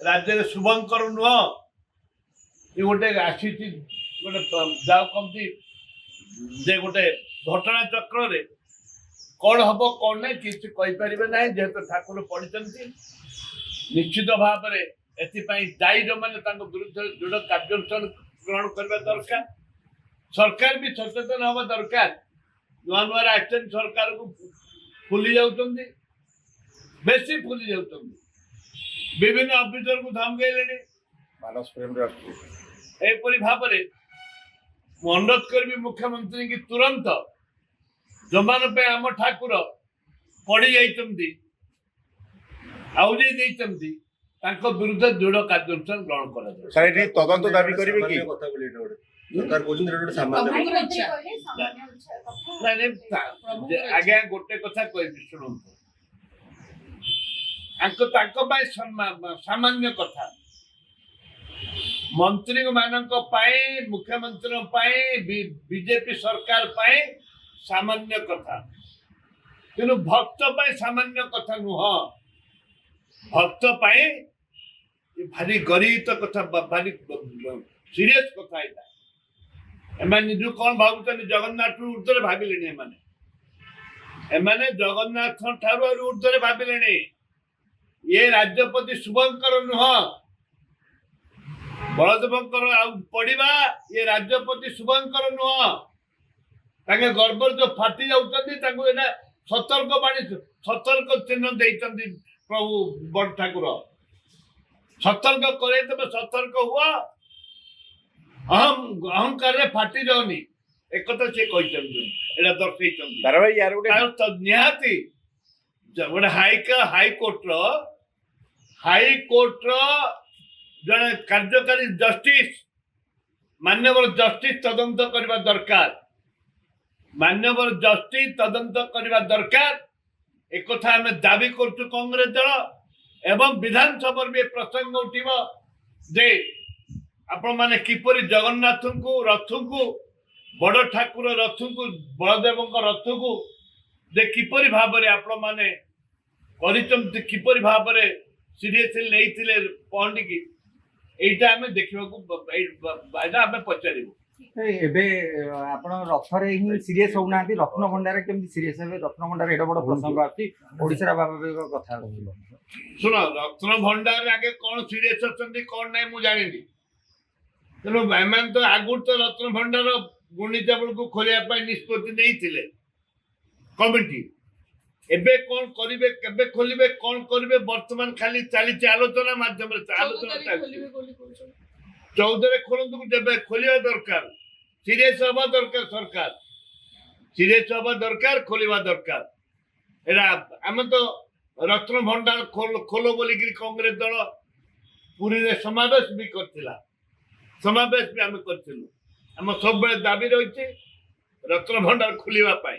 राज्य शुभंकर नुह ये गोटे आसी गोटे जाओ कमती जे गोटे घटना चक्र रे कौन हम कौन ना किसी कहीपर ना जेहेतु ठाकुर पढ़ी निश्चित भाव में एपाई दायी जो मैंने विरुद्ध दृढ़ कार्यानुष्ठान ग्रहण करने दरकार सरकार भी सचेतन हवा दरकार नुआ नुआ आसचन सरकार को फुली जाऊँच बेसी फुली जाऊँच विभिन्न अफिसर को धमकैले एपरी भाव में अनुरोध करी मुख्यमंत्री की तुरंत जो मान पे आम ठाकुर पड़ी जाइए आउजे विरुद्ध दृढ़ कार्यानुष्ठान ग्रहण कर तदंत दाबी करेंगे कि आज्ञा गोटे कथा कह शुणु सामान्य कथा मंत्री मानक मुख्यमंत्री बीजेपी सरकार सामान्य कथा कि भक्त सामान्य कथा नुह भक्त भारी गरीब कथा भारी सीरियस कथा यहाँ निज कौन भावुं जगन्नाथ ऊर्धे भाविले एमाने जगन्नाथ ठारू ऊर्धे भाविले ये राज्यपति शुभंकर नुह बलदेवंकर पढ़ा ये राज्यपति शुभंकर नुह ताके गर्भ जो फाटी जाऊँ सतर्क बाणी सतर्क चिन्ह देते प्रभु बड़ ठाकुर सतर्क करे तब सतर्क हुआ अहंकार फाटी जाऊनी एक सी कहते दर्शे निहाती गोटे हाईकोर्ट जड़े कार्यकारी जस्टिस मान्यवर जस्टिस तदंत करने दरकार मान्यवर जस्टिस तदंत करने दरकार एक आम दाबी करुँ कांग्रेस दल एवं विधानसभा भी प्रसंग उठिब जे आपण माने किपरि जगन्नाथ को रथ को बड़ ठाकुर रथ को बलदेव रथ को जे किपरि भाव में आपण माने किपरि भाव में सीरियसली नहीं पहुंची की एटा आम देखा आम पचारू एबे आपण रथरे ही सीरियस होना रत्न भंडार केमती सीरियस हे रत्न भंडार एडा बड़ प्रसंग आछि ओडिसा बाबा कथा सुन रत्न भंडार आगे कौन सीरियस अच्छे कौन ना मुझे जानी तेणु एम तो आगुर तो रत्न भंडार गुणिता बेल को खोलिया निष्पत्ति नहीं कमिटी एबे कौन करिवे केबे खोलिबे कौन करिवे वर्तमान खाली चली आलोचना माध्यम आलोचना 14 खोलू जब खोलिया दरकार सीरियस हवा दरकार सरकार सीरियस हवा दरकार खोलिया दरकार एरा आम तो रत्न भंडार खोलो बोलिक कांग्रेस दल पुरी रे समावेश भी करथिला समावेश भी आम करथिलु आम सब दाबी रही रत्न भंडार खोलिया पाई